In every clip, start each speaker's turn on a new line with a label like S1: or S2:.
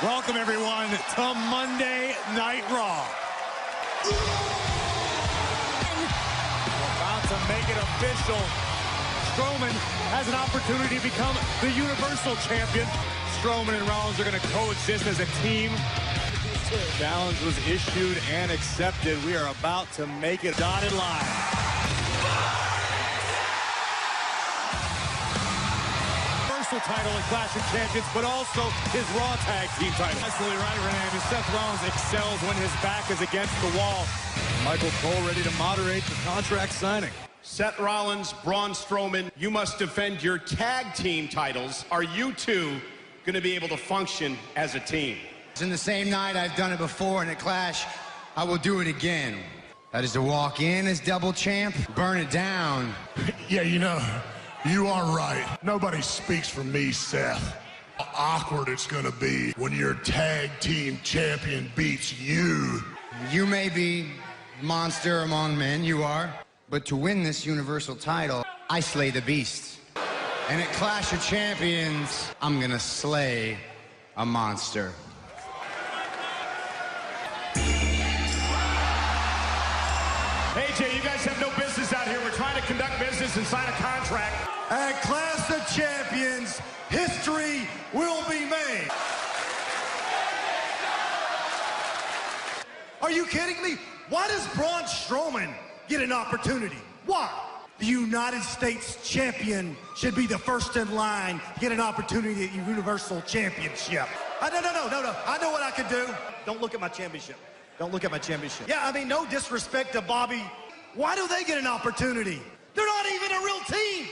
S1: Welcome, everyone, to Monday Night Raw. About to make it official. Strowman has an opportunity to become the Universal Champion. Strowman and Rollins are going to coexist as a team. Challenge was issued and accepted. We are about to make it dotted line. Title and Clash of Champions, but also his Raw Tag Team title. Absolutely right, Renee. Seth Rollins excels when his back is against the wall. Michael Cole ready to moderate the contract signing.
S2: Seth Rollins, Braun Strowman, you must defend your tag team titles. Are you two going to be able to function as a team?
S3: In the same night I've done it before in a Clash, I will do it again. That is to walk in as double champ, burn it down.
S4: Yeah, you know, you are right. Nobody speaks for me, Seth. How awkward it's gonna be when your tag team champion beats you.
S3: You may be monster among men, you are. But to win this Universal title, I slay the beast. And at Clash of Champions, I'm gonna slay a monster.
S2: AJ, you guys have no business out here. We're trying to conduct business and sign a contract.
S1: At Clash of Champions, history will be made. Are you kidding me? Why does Braun Strowman get an opportunity? Why? The United States champion should be the first in line to get an opportunity at Universal Championship. No. I know what I can do. Don't look at my championship. Don't look at my championship. Yeah, I mean, no disrespect to Bobby. Why do they get an opportunity? They're not even a real team.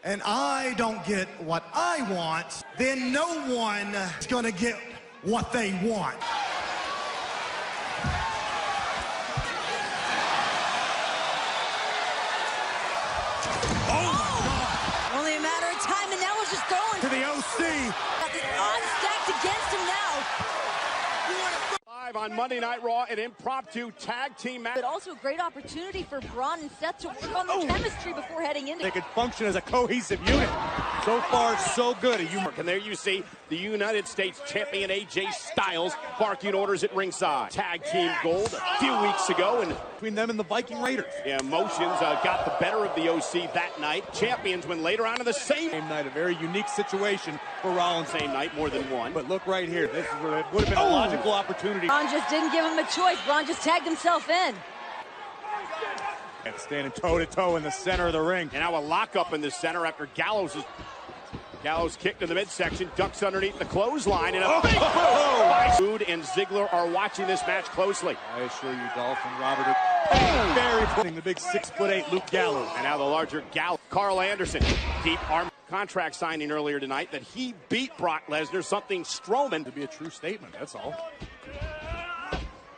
S1: And I don't get what I want, then no one is going to get what they want.
S5: Oh! Only a matter of time, and now it's just going
S1: to the OC.
S5: Got the odds stacked against him now.
S2: Live on Monday Night Raw, an impromptu tag team match.
S5: But also a great opportunity for Braun and Seth to work on the chemistry before heading into.
S1: They could function as a cohesive unit. So far, so good.
S2: And there you see the United States champion AJ Styles barking orders at ringside. Tag team gold a few weeks ago, and
S1: between them and the Viking Raiders.
S2: Yeah, emotions got the better of the OC that night. Champions win later on in the same
S1: night. A very unique situation for Rollins.
S2: Same night, more than one.
S1: But look right here. This is where it would have been a logical opportunity.
S5: Braun just didn't give him a choice. Braun just tagged himself in.
S1: And standing toe-to-toe in the center of the ring.
S2: And now a lockup in the center after Gallows kicked in the midsection, ducks underneath the clothesline, and a big move. Food and Ziggler are watching this match closely.
S1: I assure you, Dolph and Robert are very putting the big 6'8" Luke Gallows.
S2: And now the larger Gallows. Carl Anderson, deep arm contract signing earlier tonight that he beat Brock Lesnar, something Strowman.
S1: To be a true statement, that's all.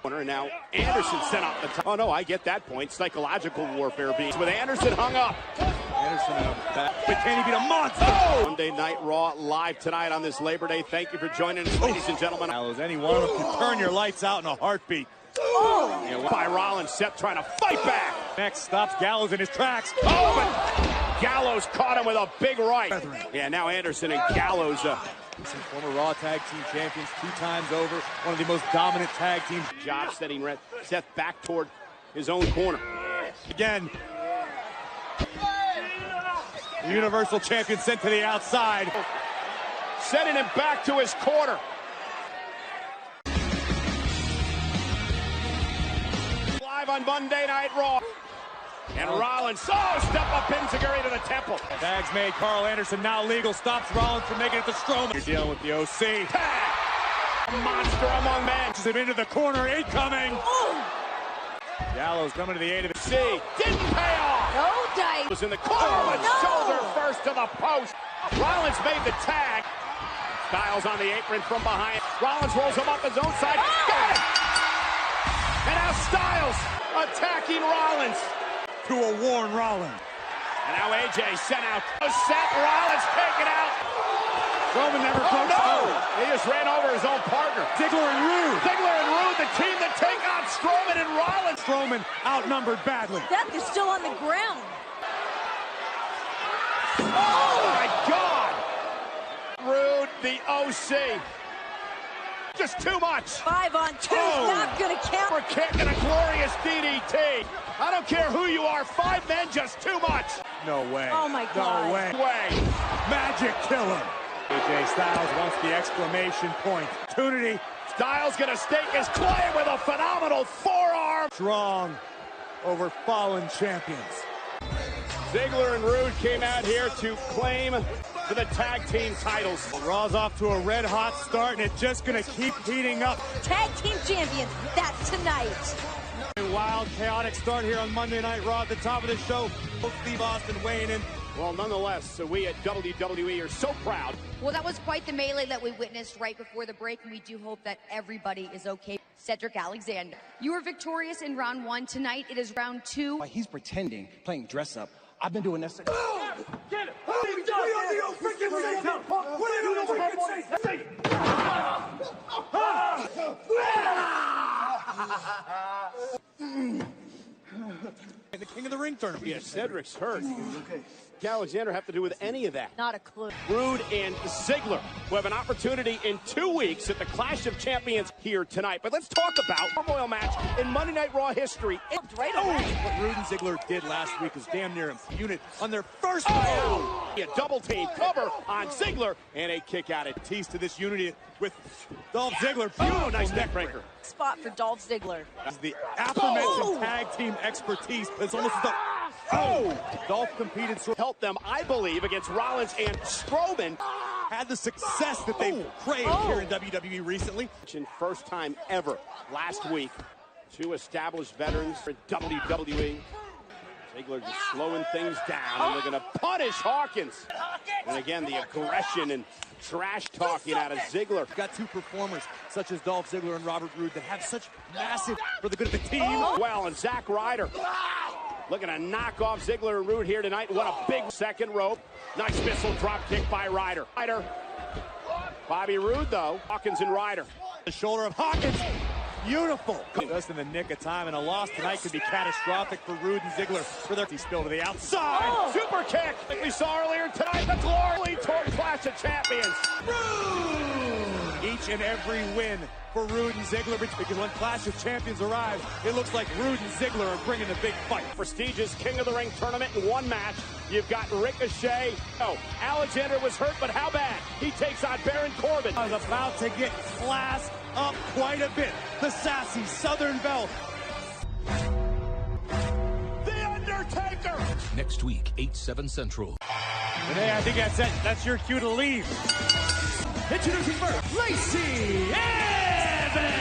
S2: And now Anderson sent off the top. Oh no, I get that point. Psychological warfare being with Anderson hung up.
S1: Anderson back. But can he beat a monster?
S2: Monday Night Raw live tonight on this Labor Day. Thank you for joining us, ladies and gentlemen.
S1: Any one of them can turn your lights out in a heartbeat.
S2: By Rollins, Seth trying to fight back.
S1: Next stops Gallows in his tracks.
S2: But Gallows caught him with a big right. Yeah, now Anderson and Gallows.
S1: Some former Raw Tag Team champions 2 times over. One of the most dominant tag teams.
S2: Job setting Seth back toward his own corner.
S1: Again. The Universal Champion sent to the outside.
S2: Sending him back to his corner. Live on Monday Night Raw. And Rollins, step up Enziguri to the temple.
S1: Tags made. Carl Anderson now legal. Stops Rollins from making it to Strowman. You're dealing with the OC.
S2: Tag! A monster among men.
S1: Pushes him into the corner. Incoming. Gallows coming to the aid of it.
S2: Didn't pay off.
S5: No dice.
S2: Was in the corner. Shoulder first to the post. Rollins made the tag. Styles on the apron from behind. Rollins rolls him up his own side. Got it. And now Styles attacking Rollins.
S1: To a worn Rollins.
S2: And now AJ sent out. Seth Rollins taken out.
S1: Strowman never broke
S2: no! He just ran over his own partner.
S1: Ziggler and Rude.
S2: The team that take out Strowman and Rollins.
S1: Strowman outnumbered badly.
S5: Seth is still on the ground.
S2: Oh my God! Rude, the OC. just too much.
S5: 5 on 2 is not going to count.
S2: For kick and a glorious DDT. I don't care who you are, 5 men just too much.
S6: No way.
S5: Oh my God.
S6: No way. Magic killer. AJ Styles wants the exclamation point. Opportunity.
S2: Styles gonna stake his claim with a phenomenal forearm.
S6: Strong over fallen champions.
S2: Ziggler and Rude came out here to claim for the tag team titles.
S6: Raw's off to a red hot start, and it's just gonna keep heating up.
S5: Tag team champions, that's tonight.
S6: A wild, chaotic start here on Monday Night Raw. At the top of the show, Steve Austin weighing in.
S2: Well, nonetheless, so we at WWE are so proud.
S7: Well, that was quite the melee that we witnessed right before the break, and we do hope that everybody is okay. Cedric Alexander, you were victorious in round 1. Tonight, it is round 2.
S8: He's pretending, playing dress up. I've been doing this.
S1: Get it!
S6: The King of the Ring tournament.
S2: Yeah, Cedric's hurt. Alexander have to do with any of that?
S5: Not a clue.
S2: Rude and Ziggler will have an opportunity in 2 weeks at the Clash of Champions here tonight. But let's talk about a royal match in Monday Night Raw history.
S5: Right away.
S6: What Rude and Ziggler did last week is damn near a unit on their first round.
S2: A double team cover on Ziggler and a kick out at
S6: Tease to this unity with Dolph Ziggler. Beautiful
S2: nice neck breaker.
S5: Spot for Dolph Ziggler.
S6: This is the aforementioned tag team expertise, but it's almost the Dolph competed so
S2: helped them, I believe, against Rollins and Strowman.
S6: Had the success that they craved here in WWE recently.
S2: First time ever last week. 2 established veterans for WWE. Ziggler just slowing things down, and they're going to punish Hawkins. And again, the aggression and trash talking out of Ziggler.
S6: Got 2 performers such as Dolph Ziggler and Robert Roode that have such massive for the good of the team.
S2: Well, and Zack Ryder looking to knock off Ziggler and Roode here tonight. What a big second rope. Nice missile drop kick by Ryder. Bobby Roode, though. Hawkins and Ryder.
S6: The shoulder of Hawkins. Beautiful. Just in the nick of time, and a loss tonight could be catastrophic for Roode and Ziggler. For their spill to the outside.
S2: Super kick, like we saw earlier tonight. The glory toward Clash of Champions.
S6: Each and every win for Roode and Ziggler, because when Clash of Champions arrives, it looks like Roode and Ziggler are bringing the big fight.
S2: Prestigious King of the Ring tournament in 1 match. You've got Ricochet. Alexander was hurt, but how bad? He takes on Baron Corbin.
S6: I was about to get classed up quite a bit. The sassy Southern Belle.
S2: The Undertaker.
S9: Next week, 8/7 Central.
S6: Renee, I think that's it. That's your cue to leave. Introducing first, Lacey Evans.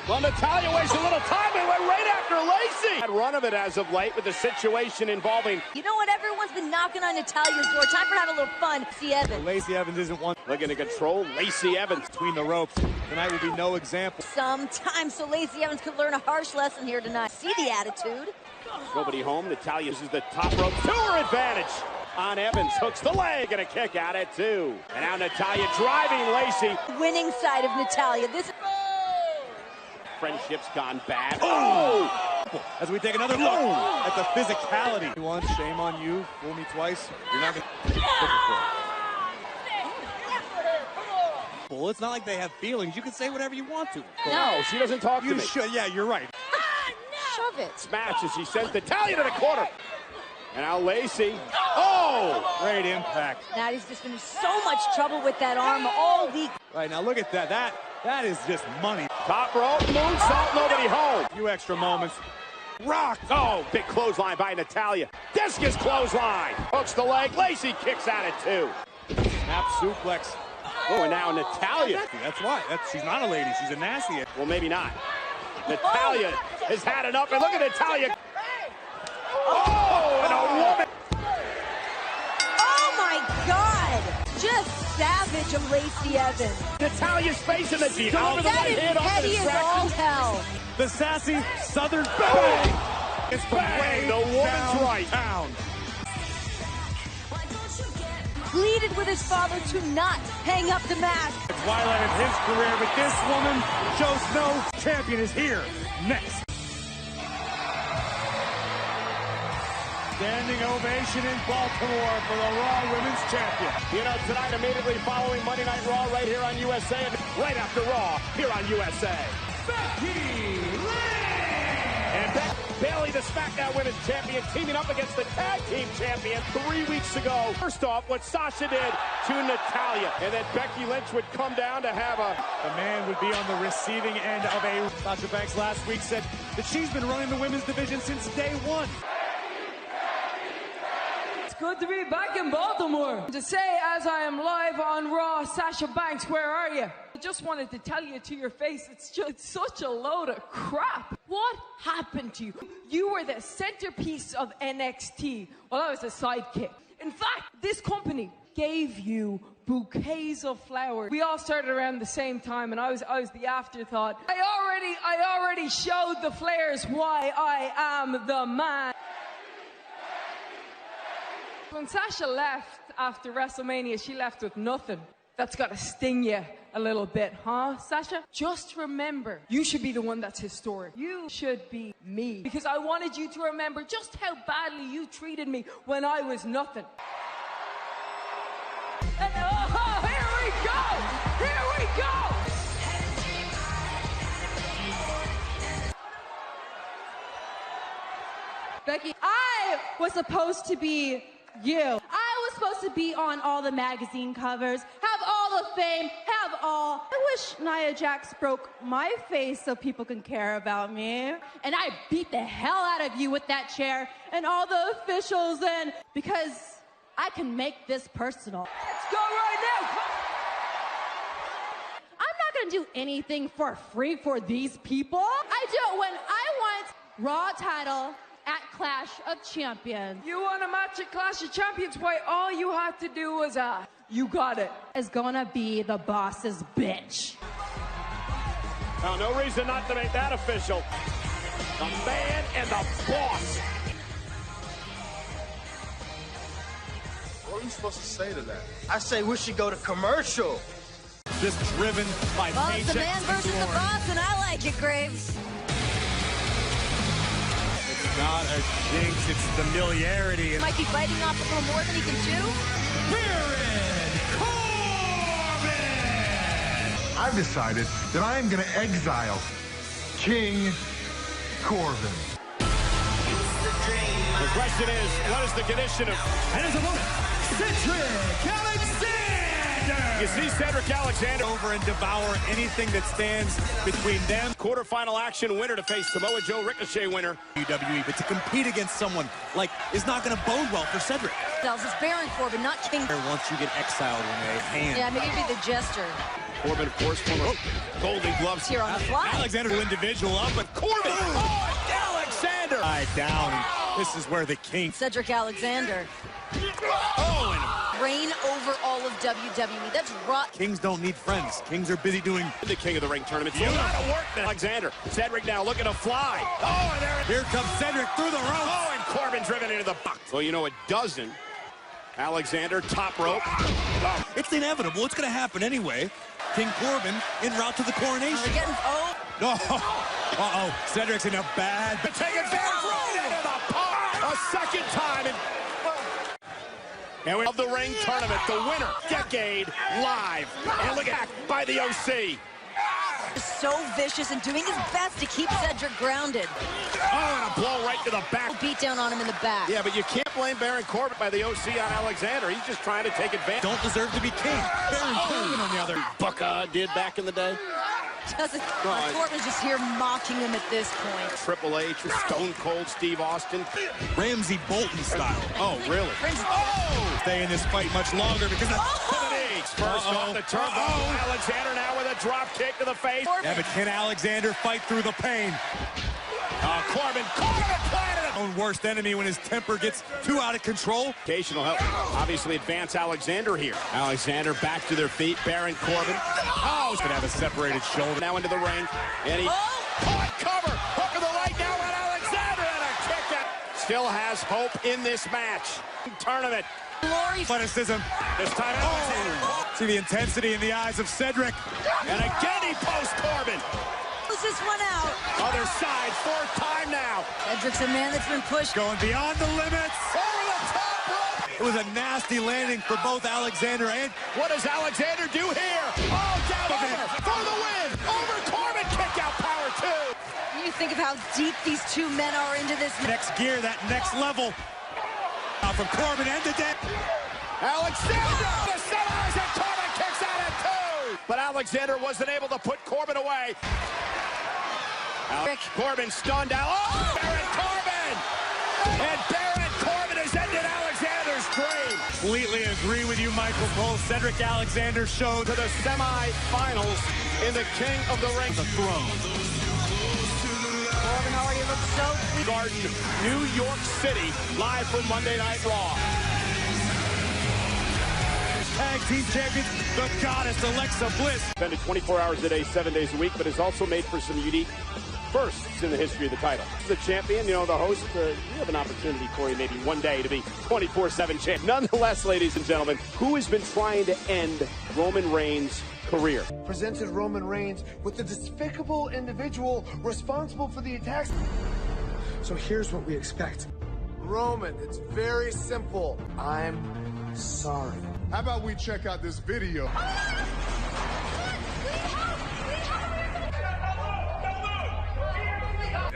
S2: Well, Natalya wastes a little time and went right after Lacey. Had run of it as of late with the situation involving.
S5: You know what? Everyone's been knocking on Natalya's door. Time for having a little fun. Lacey Evans.
S6: Lacey Evans isn't one.
S2: Looking to control Lacey Evans
S6: Between the ropes. Tonight will be no example.
S5: Sometimes, so Lacey Evans could learn a harsh lesson here tonight. See the attitude.
S2: Nobody home. Natalya uses the top rope to her advantage. On Evans, hooks the leg and a kick out at 2. And now Natalya driving Lacey.
S5: Winning side of Natalya. This is
S2: Friendship's gone bad.
S6: As we take another look at the physicality. Once, shame on you. Fool me twice. You're not going to Well, it's not like they have feelings. You can say whatever you want to.
S2: No, she doesn't talk to
S6: You
S2: me.
S6: should. Yeah, you're right.
S5: shove it.
S2: Smash as she sends Natalya to the corner. And now Lacey.
S6: Great impact.
S5: Now he's just in so much trouble with that arm all week.
S6: Right, now look at that. That is just money.
S2: Top rope, moonsault, nobody home.
S6: A few extra moments.
S2: Rock. Big clothesline by Natalya. Discus clothesline. Hooks the leg. Lacey kicks out at 2.
S6: Snap suplex.
S2: And now Natalya.
S6: That's why. She's not a lady. She's a nasty.
S2: Well, maybe not. Natalya has had enough. And look at Natalya. And a woman.
S5: Oh, my God. Just savage of Lacey Evans.
S2: Natalya's facing the deep.
S5: That is petty as all hell.
S6: The sassy Southern bang. It's from way
S2: the woman's right.
S6: Down.
S5: Pleaded with his father to not hang up the mask.
S6: Twilight of his career, but this woman shows no champion is here. Next. Standing ovation in Baltimore for the Raw Women's Champion.
S2: Tonight, immediately following Monday Night Raw right here on USA. right after Raw here on USA. And Bayley, the SmackDown Women's Champion, teaming up against the Tag Team Champion 3 weeks ago. First off, what Sasha did to Natalya. And then Becky Lynch would come down to have
S6: The man would be on the receiving end of a... Sasha Banks last week said that she's been running the women's division since day one.
S10: It's good to be back in Baltimore. To say, as I am live on Raw, Sasha Banks, where are you? I just wanted to tell you to your face, it's such a load of crap. What happened to you? You were the centerpiece of NXT. Well, I was a sidekick. In fact, this company gave you bouquets of flowers. We all started around the same time, and I was the afterthought. I already showed the flares why I am the man. When Sasha left after WrestleMania, she left with nothing. That's got to sting you a little bit, huh, Sasha? Just remember, you should be the one that's historic. You should be me. Because I wanted you to remember just how badly you treated me when I was nothing. And oh, here we go! Here we go!
S11: Becky, I was supposed to be you. I was supposed to be on all the magazine covers, have all the fame, have all. I wish Nia Jax broke my face so people can care about me. And I beat the hell out of you with that chair and all the officials, and because I can make this personal.
S10: Let's go right now!
S11: I'm not gonna do anything for free for these people. I do it when I want Raw title at Clash of Champions.
S10: You want a match at Clash of Champions? Why, all you had to do was you got it.
S11: Is gonna be the boss's bitch.
S2: Now, no reason not to make that official. The man and the boss.
S12: What are you supposed to say to that? I say we should go to commercial.
S6: Just driven by
S5: Well, it's the
S6: paychecks
S5: man versus the boss, and I like it, Graves.
S6: Not a jinx, it's familiarity.
S5: Might be biting off a little more than he can chew.
S4: I've decided that I am going to exile King Corbin.
S2: The question is, what is the condition of...
S1: And his opponent, Cedric Alexander!
S2: You see Cedric Alexander
S6: over and devour anything that stands between them.
S2: Quarterfinal action winner to face Samoa Joe, Ricochet winner.
S8: WWE, but to compete against someone like is not going to bode well for Cedric.
S5: It's Baron Corbin, not King.
S8: Once you get exiled in a hand.
S5: Yeah, maybe be the jester.
S2: Corbin, of course, former Golden Gloves.
S5: Here on the fly.
S2: Alexander, individual up, but Corbin. Oh, Alexander.
S6: Down. This is where the king.
S5: Cedric Alexander.
S2: Oh, and
S5: Reign over all of WWE. That's right.
S6: Kings don't need friends. Kings are busy doing
S2: the King of the Ring tournament. You gotta work that. Alexander. Cedric now looking to fly. Oh, and there.
S6: Here comes Cedric through the ropes.
S2: Oh, and Corbin driven into the box. Well, you know, it doesn't. Alexander, top rope. Oh.
S8: It's inevitable. It's going to happen anyway. King Corbin en route to the coronation.
S5: They're getting,
S6: Uh-oh. Cedric's in a bad...
S2: Take advantage right into the pop. A second time. And we have the ring tournament, the winner, decade live. And look at that by the OC.
S5: So vicious and doing his best to keep Cedric grounded.
S2: Oh, and a blow right to the back.
S5: Beat down on him in the back.
S2: Yeah, but you can't blame Baron Corbin by the OC on Alexander. He's just trying to take advantage.
S8: Don't deserve to be king. Baron Corbin on the other.
S2: Bucka did back in the day.
S5: Corbin's just here mocking him at this point.
S2: Triple H, Stone Cold Steve Austin.
S8: Ramsey Bolton style.
S2: Oh, really?
S8: Oh! Stay in this fight much longer because that's...
S2: First off the turnbuckle. Alexander now with a drop kick to the face.
S6: Yeah, but can Alexander fight through the pain?
S2: Corbin planted it.
S6: Own worst enemy when his temper gets too out of control.
S2: Occasional help. Obviously advance Alexander here. Alexander back to their feet. Baron Corbin. Oh, he's gonna have a separated shoulder. Now into the ring. And he caught cover. Hook of the leg now on Alexander. And a kick that still has hope in this match. Tournament.
S5: Glory.
S2: Athleticism. This time Alexander.
S6: See the intensity in the eyes of Cedric.
S2: And again he posts Corbin.
S5: This one out.
S2: Other side, fourth time now.
S5: Cedric's a man that's been pushed.
S6: Going beyond the limits.
S2: Over the top rope.
S6: It was a nasty landing for both Alexander and...
S2: What does Alexander do here? Oh, down over.
S5: think of how deep these two men are into this.
S8: Next gear, that next level. From Corbin end to dead.
S2: Alexander! The semis and Corbin kicks out at 2! But Alexander wasn't able to put Corbin away. Corbin stunned out. Oh! Baron Corbin! And Baron Corbin has ended Alexander's dream.
S6: Completely agree with you, Michael Cole. Cedric Alexander showed
S2: To the semi-finals in the King of the Ring.
S8: The throne.
S5: Corbin already looks so clean.
S2: Garden, New York City, live from Monday Night Raw.
S6: tag team champion, the goddess Alexa Bliss.
S2: Spending 24 hours a day, 7 days a week, but has also made for some unique firsts in the history of the title. The champion, you know, the host, you have an opportunity, Corey, maybe one day to be 24/7 champ. Nonetheless, ladies and gentlemen, who has been trying to end Roman Reigns' career?
S12: Presented Roman Reigns with the despicable individual responsible for the attacks. So here's what we expect. Roman, it's very simple. I'm sorry.
S4: How about we check out this video?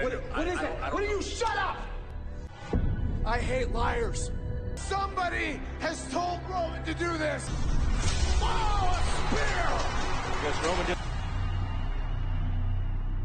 S12: What is it? What are you? Shut up! I hate liars. Somebody has told Roman to do this. Oh, a spear!
S6: Because Roman did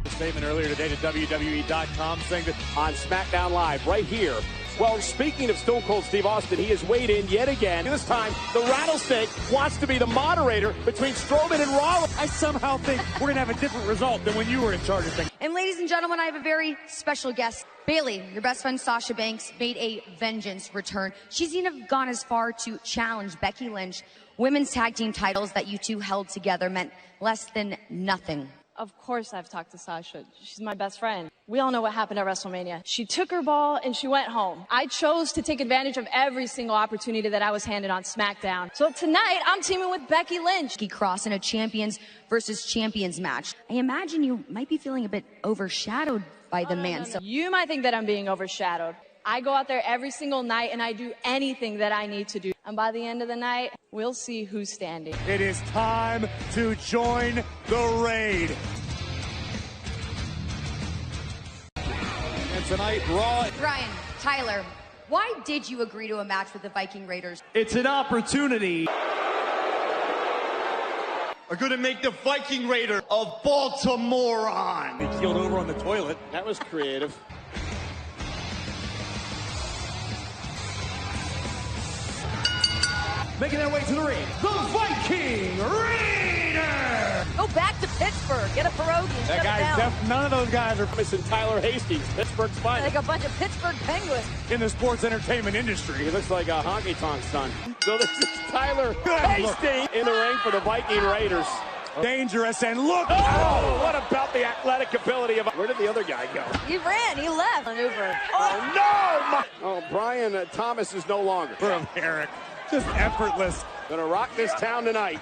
S6: a statement earlier today to WWE.com saying that
S2: on SmackDown Live right here. Well, speaking of Stone Cold Steve Austin, he has weighed in yet again. This time, the Rattlesnake wants to be the moderator between Strowman and Rollins.
S6: I somehow think we're going to have a different result than when you were in charge of things.
S7: And ladies and gentlemen, I have a very special guest. Bayley, your best friend Sasha Banks, made a vengeance return. She's even gone as far to challenge Becky Lynch. Women's tag team titles that you two held together meant less than nothing.
S11: Of course I've talked to Sasha. She's my best friend. We all know what happened at WrestleMania. She took her ball and she went home. I chose to take advantage of every single opportunity that I was handed on SmackDown. So tonight, I'm teaming with Becky Lynch.
S7: Cross in a champions versus champions match. I imagine you might be feeling a bit overshadowed by the man.
S11: So you might think that I'm being overshadowed. I go out there every single night and I do anything that I need to do. And by the end of the night, we'll see who's standing.
S6: It is time to join the raid. And tonight, Raw.
S7: Brian, Tyler, why did you agree to a match with the Viking Raiders?
S13: It's an opportunity. Are going to make the Viking Raider a Baltimorean.
S6: He keeled over on the toilet.
S2: That was creative.
S13: Making their way to the ring, the Viking Raider!
S5: Go back to Pittsburgh. Get a pierogi and shut it down.
S6: None of those guys are
S2: Missing Tyler Hastings, Pittsburgh's finest.
S5: Like a bunch of Pittsburgh Penguins.
S6: in the sports entertainment industry.
S2: He looks like a honky-tonk son. So this is Tyler Hastings in the ring for the Viking Raiders.
S6: Dangerous, and look!
S2: Oh, what about the athletic ability of... Where did the other guy go?
S5: He ran. He left. Maneuver.
S2: Oh, no! Oh, Brian Thomas is no longer.
S6: From Eric. Just effortless.
S2: Gonna rock this town tonight.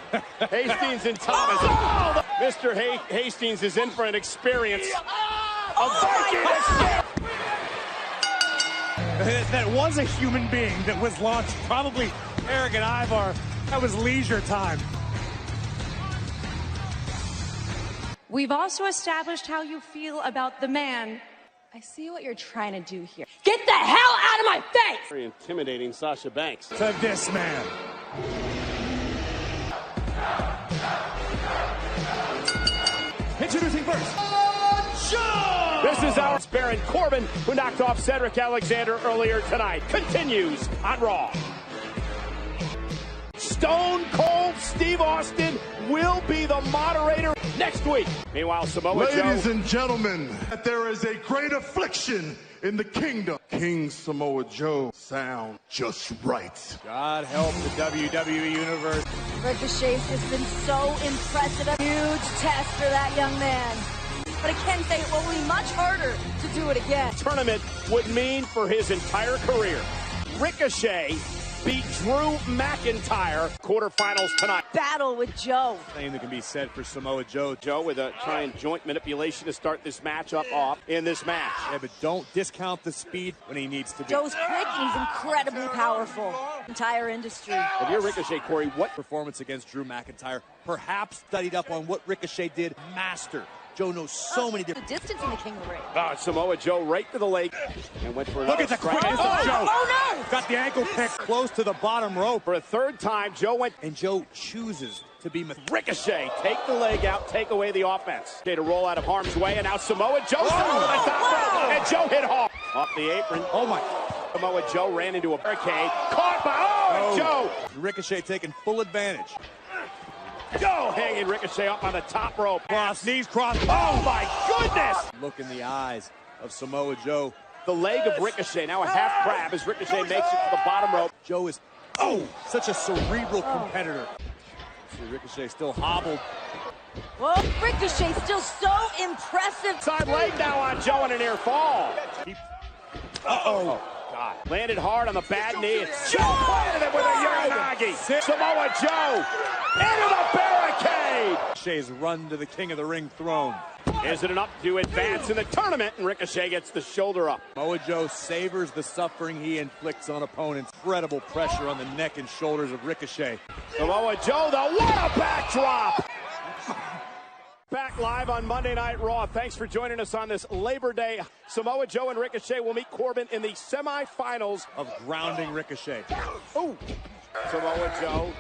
S2: Hastings and Thomas. Oh! Mr. Hastings is in for an experience of Viking.
S6: That was a human being that was launched. Probably Eric and Ivar. That was leisure time.
S11: We've also established how you feel about the man. I see what you're trying to do here. Get the hell out of my face!
S2: Very intimidating Sasha Banks.
S6: To this man.
S13: Introducing first,
S2: This is our Baron Corbin, who knocked off Cedric Alexander earlier tonight. Continues on Raw. Stone Cold Steve Austin will be the moderator next week. Meanwhile, Samoa Joe.
S4: Ladies and gentlemen, there is a great affliction in the kingdom. King Samoa Joe sound just right.
S6: God help the WWE Universe.
S5: Ricochet's just been so impressive. A huge test for that young man. But I can say it will be much harder to do it again.
S2: Tournament would mean for his entire career. Ricochet beat Drew McIntyre. Quarterfinals tonight.
S5: Battle with Joe.
S6: Same that can be said for Samoa Joe.
S2: Joe with a trying joint manipulation to start this matchup off in this match.
S6: Yeah, but don't discount the speed when he needs to be.
S5: Joe's quick and he's incredibly powerful. Entire industry.
S2: If you're Ricochet, Corey, what
S8: Performance against Drew McIntyre, perhaps studied up on what Ricochet did, master Joe knows so many different...
S5: The distance in the King of the Ring.
S2: Samoa Joe right to the leg and went for
S6: Look at the quickness of Joe.
S5: Oh, no!
S6: Got the ankle pick close to the bottom rope.
S2: For a third time, Joe went...
S6: And Joe chooses to be...
S2: Ricochet, take the leg out, take away the offense. Okay, to roll out of harm's way, and now Samoa Joe the top rope, and Joe hit hard. Off the apron.
S6: Oh, my...
S2: Samoa Joe ran into a barricade. Caught by... and Joe!
S6: Ricochet taking full advantage.
S2: Joe hanging Ricochet up on the top rope.
S6: Cross, knees crossed.
S2: Oh, my goodness!
S6: Look in the eyes of Samoa Joe.
S2: The leg of Ricochet, now a half crab as Ricochet makes it to the bottom rope.
S6: Joe is, such a cerebral competitor. See, Ricochet still hobbled.
S5: Well, Ricochet still so impressive.
S2: Side leg now on Joe and a near fall.
S6: Uh-oh.
S2: God. Landed hard on the bad knee. And Joe planted it with a Uranagi. Samoa Joe into the barricade.
S6: Ricochet's run to the King of the Ring throne.
S2: Is it enough to advance in the tournament? And Ricochet gets the shoulder up.
S6: Samoa Joe savors the suffering he inflicts on opponents. Incredible pressure on the neck and shoulders of Ricochet.
S2: Samoa Joe, what a backdrop! Back live on Monday Night Raw. Thanks for joining us on this Labor Day. Samoa Joe and Ricochet will meet Corbin in the semifinals
S6: of grounding Ricochet.
S2: Oh, Samoa Joe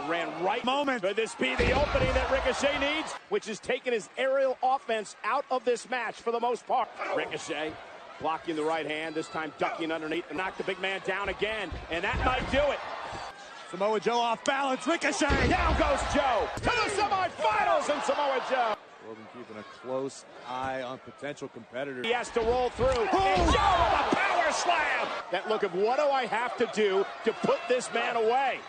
S2: ran right.
S6: Moment.
S2: Could this be the opening that Ricochet needs? Which has taken his aerial offense out of this match for the most part. Ricochet blocking the right hand, this time ducking underneath and knock the big man down again. And that might do it.
S6: Samoa Joe off balance. Ricochet.
S2: Down goes Joe to the semifinals, and Samoa Joe.
S6: Corbin keeping a close eye on potential competitors.
S2: He has to roll through. And Joe with a power slam. That look of what do I have to do to put this man away?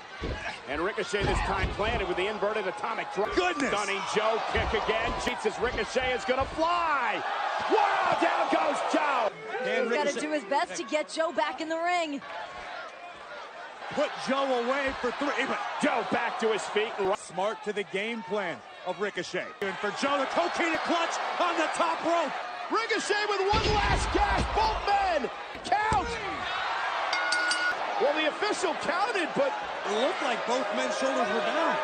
S2: And Ricochet this time planted with the inverted atomic drop.
S6: Goodness.
S2: Stunning Joe kick again. Cheats as Ricochet is going to fly. Wow, down goes Joe.
S5: He's got to do his best to get Joe back in the ring.
S6: Put Joe away for three. But
S2: Joe back to his feet. And
S6: smart to the game plan of Ricochet. And for Joe, the cocaine clutch on the top rope.
S2: Ricochet with one last gasp. Both men count. Well, the official counted, but
S6: it looked like both men's shoulders were down.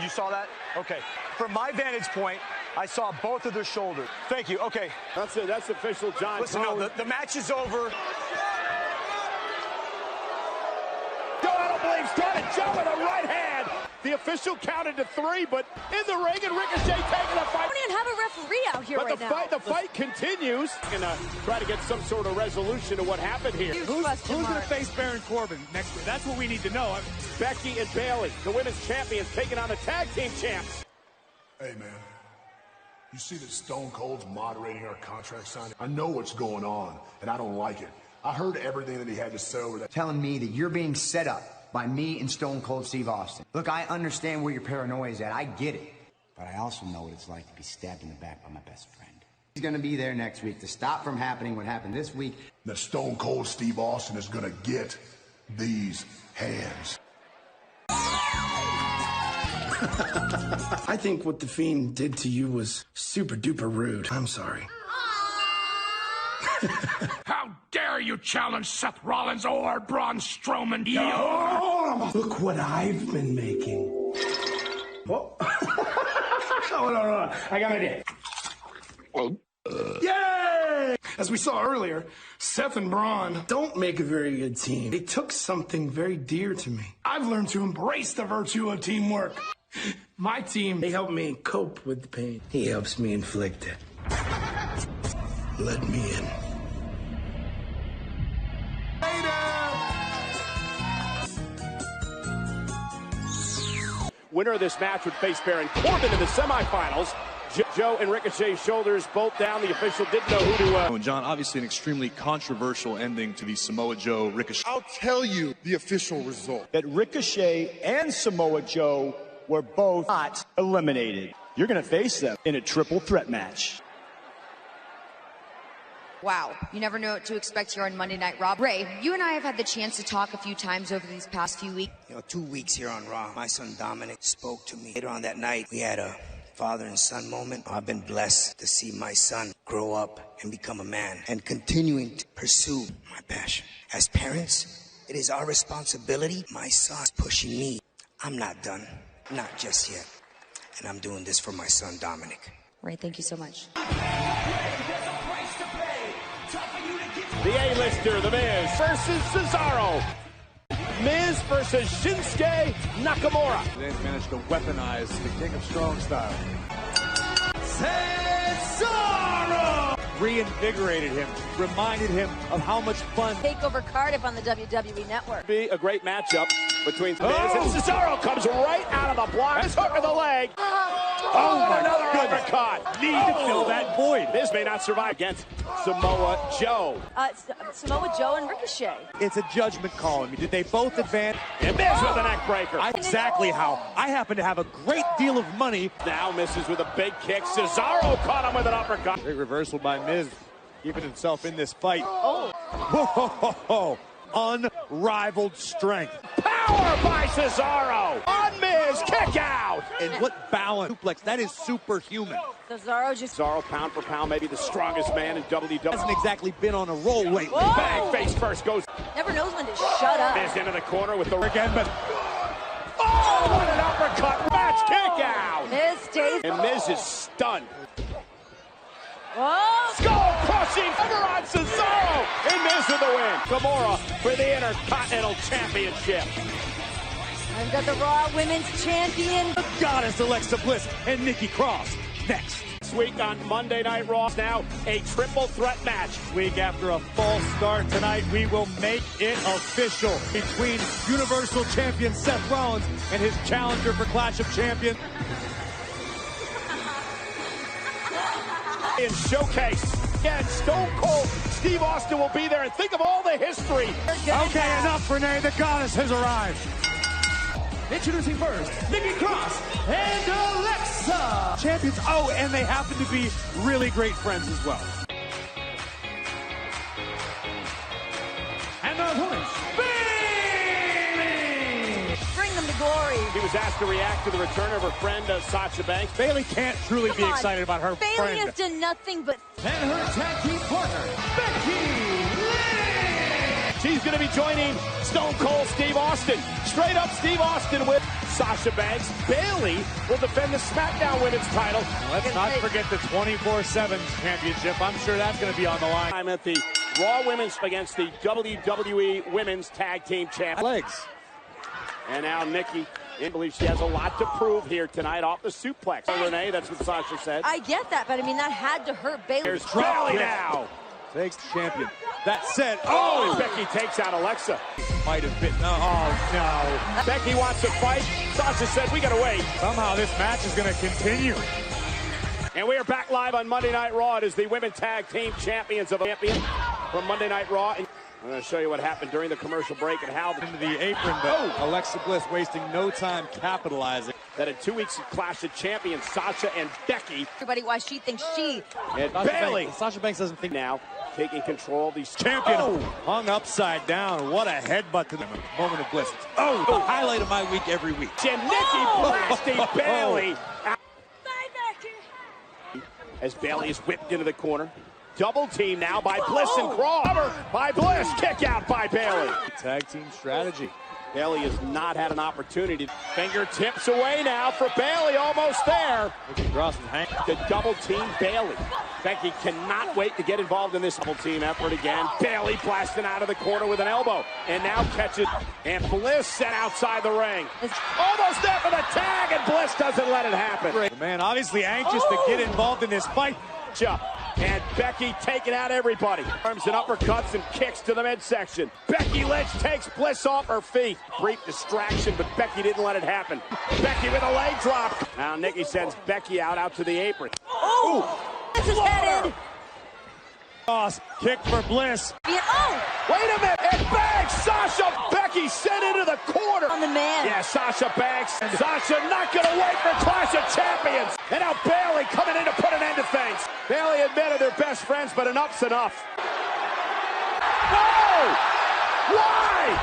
S14: You saw that? Okay. From my vantage point, I saw both of their shoulders. Thank you. Okay.
S2: That's it. That's official John.
S14: Listen, no, the match is over.
S2: Got it. Joe with a right hand. The official counted to 3, but in the ring, and Ricochet taking the fight.
S5: We don't even have a referee out here
S2: but
S5: right
S2: the fight continues. And try to get some sort of resolution to what happened here.
S6: Who's going to face Baron Corbin next week? That's what we need to know.
S2: Becky and Bayley, the women's champions, taking on the tag team champs.
S4: Hey, man. You see that Stone Cold's moderating our contract signing? I know what's going on, and I don't like it. I heard everything that he had to say over that.
S3: Telling me that you're being set up by me and Stone Cold Steve Austin. Look, I understand where your paranoia is at. I get it. But I also know what it's like to be stabbed in the back by my best friend. He's going to be there next week to stop from happening what happened this week.
S4: That Stone Cold Steve Austin is going to get these hands.
S15: I think what the Fiend did to you was super duper rude. I'm sorry.
S13: How dare you challenge Seth Rollins or Braun Strowman?
S15: Look what I've been making. Whoa. Hold on. I got an idea. Yay! As we saw earlier, Seth and Braun don't make a very good team. They took something very dear to me. I've learned to embrace the virtue of teamwork. My team, they help me cope with the pain. He helps me inflict it. Let me in.
S2: Winner of this match would face Baron Corbin in the semifinals. Joe and Ricochet's shoulders both down. The official didn't know who to...
S16: John, obviously an extremely controversial ending to the Samoa Joe Ricochet.
S17: I'll tell you the official result.
S18: That Ricochet and Samoa Joe were both not eliminated. You're going to face them in a triple threat match.
S7: Wow, you never know what to expect here on Monday Night Raw. Ray, you and I have had the chance to talk a few times over these past few weeks.
S19: 2 weeks here on Raw, my son Dominic spoke to me. Later on that night, we had a father and son moment. I've been blessed to see my son grow up and become a man and continuing to pursue my passion. As parents, it is our responsibility. My son's pushing me. I'm not done, not just yet. and I'm doing this for my son, Dominic.
S7: Right, thank you so much.
S2: The A-lister, The Miz versus Cesaro. Miz versus Shinsuke Nakamura.
S6: They managed to weaponize the King of Strong style.
S13: Cesaro!
S6: Reinvigorated him, reminded him of how much fun.
S5: Takeover Cardiff on the WWE Network.
S2: Be a great matchup between Miz and Cesaro. Comes right out of the block. His hook of the leg. Oh, another uppercut.
S6: Need to fill that void.
S2: Miz may not survive against Samoa Joe.
S5: Samoa Joe and Ricochet.
S6: It's a judgment call. I mean, did they both advance?
S2: And Miz with the neck breaker.
S6: Exactly how. I happen to have a great deal of money.
S2: Now misses with a big kick. Cesaro caught him with an uppercut.
S6: Big reversal by Miz, keeping himself in this fight.
S5: Oh.
S6: Whoa. Unrivaled strength.
S2: Power by Cesaro. On Miz, kick out.
S6: And what balance. Suplex, that is superhuman.
S5: Cesaro
S2: pound for pound, maybe the strongest man in WWE.
S6: Hasn't exactly been on a roll lately.
S5: Whoa.
S2: Bang, face first goes.
S5: Never knows when to shut up.
S2: Miz into the corner with the
S6: again, but
S2: oh, what an uppercut. Match kick out.
S5: Miz stays.
S2: And Miz is stunned.
S5: Whoa.
S2: Skull crushing cover on Cesaro. And Miz with the win. Gamora for the Intercontinental Championship.
S5: I've got the Raw Women's Champion.
S6: The Goddess Alexa Bliss and Nikki Cross next.
S2: This week on Monday Night Raw, now a triple threat match.
S6: Week after a false start tonight, we will make it official between Universal Champion Seth Rollins and his challenger for Clash of Champions.
S2: In showcase. Again, Stone Cold Steve Austin will be there, and think of all the history.
S6: Okay, enough, Renee. The Goddess has arrived.
S13: Introducing first, Nikki Cross and Alexa.
S6: Champions. Oh, and they happen to be really great friends as well.
S13: And the opponents, Bayley.
S5: Bring them to glory.
S2: He was asked to react to the return of her friend, Sasha Banks.
S6: Bayley can't truly be excited about her
S5: Bayley
S6: friend.
S5: has done nothing but...
S13: And her tag team partner, Becky Lynch.
S2: She's going to be joining Stone Cold Steve Austin. Straight up Steve Austin with Sasha Banks. Bayley will defend the SmackDown Women's title.
S6: Let's not forget the 24/7 championship. I'm sure that's going to be on the line.
S2: I'm at the Raw Women's against the WWE Women's Tag Team Champ.
S6: Legs.
S2: And now Nikki, I believe she has a lot to prove here tonight off the suplex. Oh, Renee, that's what Sasha said.
S5: I get that, but I mean, that had to hurt Bayley.
S2: There's Bayley now.
S6: Takes the champion. That said,
S2: and Becky takes out Alexa.
S6: Might have been. Oh, no.
S2: Becky wants to fight. Sasha said, we got to wait.
S6: Somehow this match is going to continue.
S2: And we are back live on Monday Night Raw. It is the Women's Tag Team Champions of Champion from Monday Night Raw. And I'm going to show you what happened during the commercial break and how
S6: into the apron, but Alexa Bliss wasting no time capitalizing.
S2: That in 2 weeks of Clash of Champions, Sasha and Becky.
S5: Everybody, why she thinks she...
S2: And Bayley.
S6: Sasha Banks doesn't think
S2: now. Taking control of these
S6: champion hung upside down. What a headbutt to the moment of bliss. The highlight of my week every week.
S2: And Nikki blasting Bayley. Bye, Becky. As Bayley is whipped into the corner. Double team now by Bliss and Cross. Cover by Bliss. Kick out by Bayley.
S6: Tag team strategy.
S2: Bayley has not had an opportunity. Fingertips away now for Bayley. Almost there.
S6: Cross is hanging.
S2: The double team Bayley. Becky cannot wait to get involved in this double team effort again. Bayley blasting out of the corner with an elbow. And now catches. And Bliss set outside the ring. Almost there for the tag. And Bliss doesn't let it happen.
S6: The man obviously anxious to get involved in this fight.
S2: And Becky taking out everybody. Arms and uppercuts and kicks to the midsection. Becky Lynch takes Bliss off her feet. Brief distraction, but Becky didn't let it happen. Becky with a leg drop. Now Nikki sends Becky out to the apron.
S5: This is headed.
S6: Cross, kick for Bliss.
S2: Wait a minute, and Banks, Sasha, Becky sent into the corner.
S5: On the man.
S2: Yeah, Sasha Banks. Sasha not gonna wait for Clash of Champions. And now Bayley coming in to put an end to things. Bayley admitted they're best friends, but enough's enough. Whoa! Why?